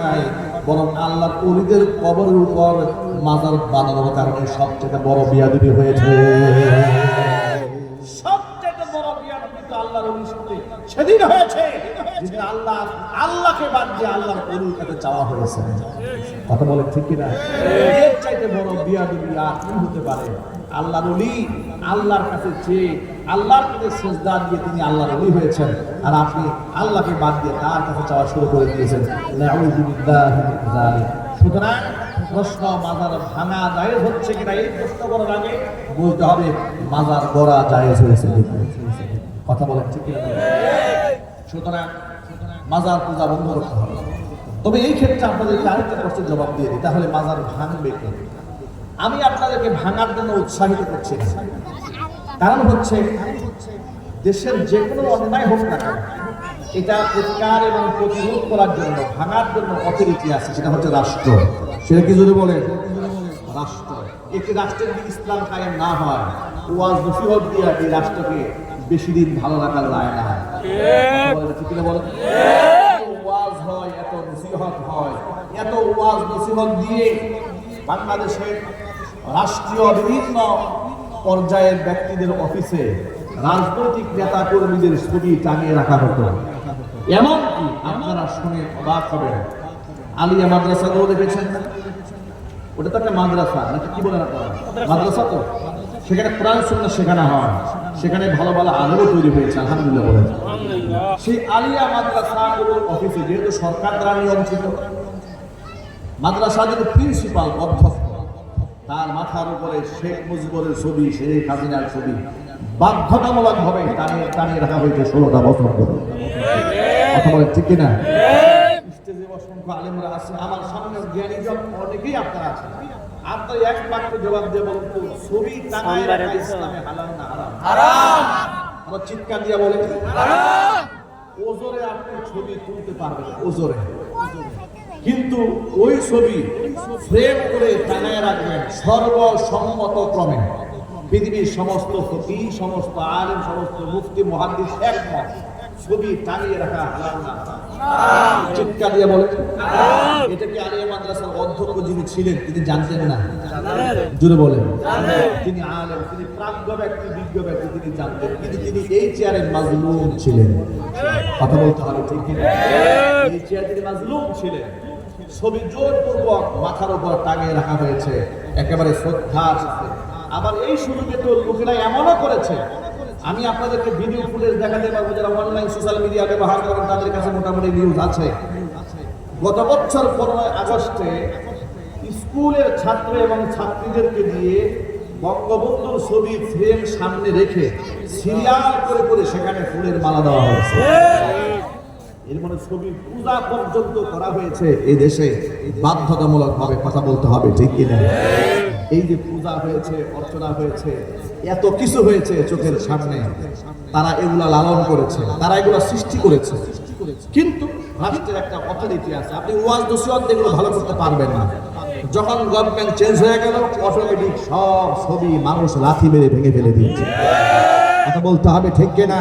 নাই, বরং আল্লাহর ওলিদের কবরের উপর মাজার বানানোর কারণে সবচেয়ে বড় বিয়াদবি হয়েছে। সবচেয়ে বড় বিয়াদবি তো আল্লাহর ওলির সাথে সেদিন হয়েছে যেদিন আল্লাহকে বাদ দিয়ে আল্লাহর ওলির কাছে চাওয়া হয়েছে। কথা বলে ঠিক কিনা? এর চাইতে বড় বিয়াদবি আর কি হতে পারে? আল্লাহর ওলি আল্লাহর কাছে চেয়ে আল্লাহর কাছে সেজদা দিয়ে তিনি আল্লাহর ওলি হয়েছেন, আর আপনি আল্লাহকে বাদ দিয়ে তার কাছে চাওয়া শুরু করে দিয়েছেন। সুতরাং প্রশ্ন মাজার ভাঙা জায়েজ হচ্ছে কিনা এই প্রশ্ন করার আগে বলতে হবে মাজার গড়া জায়েজ হয়েছে। কথা বলেন ঠিক কিনা? সুতরাং মাজার পূজা বন্ধ করতে হবে। তবে এই ক্ষেত্রে আপনাদেরকে আরেকটা প্রশ্নের জবাব দিয়ে দিই, তাহলে মাজার ভাঙবে কে? আমি আপনাদেরকে ভাঙার জন্য উৎসাহিত করছি না। কারণ হচ্ছে দেশের যে কোনো অন্যায় হোক না কেন, এটা প্রতিকার এবং প্রতিরোধ করার জন্য ভাঙার জন্য অথরিটি আছে, সেটা হচ্ছে রাষ্ট্র। সেটা কি যদি বলে রাষ্ট্র। একটি রাষ্ট্রের যদি ইসলাম কায়েম না হয়, ওয়াজ নসিহত দিয়ে এই রাষ্ট্রকে বেশি দিন ভালো রাখা যায় না। ঠিক কিনা বলেন? ওয়াজ হয়, এত নসিহত হয়, এত ওয়াজ নসিহত দিয়ে বাংলাদেশের রাষ্ট্রীয় বিভিন্ন পর্যায়ের ব্যক্তিদের অফিসে রাজনৈতিক নেতা কর্মীদের ছবি টাঙিয়ে রাখা হতো। এমনকি আপনারা শুনে অবাক হবেন, আলিয়া মাদ্রাসাগুলো দেখেছেন না? ওটা তো একটা মাদ্রাসা নাকি কি বলেন আপনারা? মাদ্রাসা তো, সেখানে কোরআন সুন্নাহ শেখানো হয়, সেখানে ভালো ভালো আলেমও তৈরি হয়েছে, আলহামদুলিল্লাহ বলেন। সেই আলিয়া মাদ্রাসাগুলোর অফিসে যেহেতু সরকার দ্বারা নিয়ন্ত্রিত, মাদ্রাসা যদি প্রিন্সিপাল অধ্যক্ষ, তার মাথার উপরে শেখ মুজিবুরের ছবি, শেখ হাসিনার ছবি বাধ্যতামূলক ভাবে টানিয়ে রাখা হয়েছে 16টা বছর ধরে। কথা বলেন ঠিক কিনা? স্টেজে অসংখ্য আলেমরা আছে, আমার সামনে জ্ঞানী জন অনেকেই আপনারা আছেন। আপনার এক বাক্য জবাব দিয়ে বলুন তো, ছবি টাঙায় রাখা ইসলামে হালাল না হারাম? হারাম। আমার চিৎকার দিয়ে বলেন হারাম। ওজোরে আপনি ছবি তুলতে পারবেন, ওজোরে, কিন্তু ওই ছবি ফ্রেম করে টাঙায় রাখবেন সর্বসম্মত ক্রমে। পৃথিবীর সমস্ত ফকিহ, সমস্ত আলেম, সমস্ত মুফতি, মুহাদ্দিস একমত, ছবি টাঙিয়ে রাখা হালাল না হারাম? চিৎকার দিয়ে বলেন হারাম। এটা কি আলিয়া মাদ্রাসার অধ্যক্ষ যিনি ছিলেন তিনি জানতেন না? জোরে বলেন। তিনি আলেম, তিনি প্রাজ্ঞ ব্যক্তি, বিজ্ঞ ব্যক্তি, তিনি জানতেন, কিন্তু তিনি এই চেয়ারে মাজলুম ছিলেন। কথা বলতে হবে ঠিক কিনা? এই চেয়ারে তিনি মাজলুম ছিলেন। ছবি জোরপূর্বক মাথার উপর টাঙিয়ে রাখা হয়েছে একেবারে শ্রদ্ধার সাথে। আবার এই সুযোগে তো লোকেরা এমনও করেছে, আমি আপনাদেরকে ভিডিও ফুটেজ দেখাতে পারবো, যারা অনলাইন সোশ্যাল মিডিয়া ব্যবহার করেন তাদের কাছে মোটামুটি নিউজ আছে। গত বছর 15 আগস্টে স্কুলের ছাত্র এবং ছাত্রীদেরকে দিয়ে বঙ্গবন্ধুর ছবি ফ্রেম সামনে রেখে সিরিয়াল করে করে সেখানে ফুলের মালা দেওয়া হয়েছে। এর মানে ছবি পূজা পর্যন্ত করা হয়েছে এই দেশে বাধ্যতামূলক ভাবে। কথা বলতে হবে ঠিক কিনা? এই যে পূজা হয়েছে, অর্চনা হয়েছে, এত কিছু হয়েছে চোখের সামনে, তারা এগুলা লালন করেছে, তারা এগুলা সৃষ্টি করেছে, কিন্তু রাষ্ট্রের একটা অথরিটি আছে। আপনি ওয়াজ নসিহত এগুলো ভালো করতে পারবেন না। যখন গভর্নমেন্ট চেঞ্জ হয়ে গেল, অটোমেটিক সব ছবি মানুষ লাথি মেরে ভেঙে ফেলে দিয়েছে। কথা বলতে হবে ঠিক কিনা?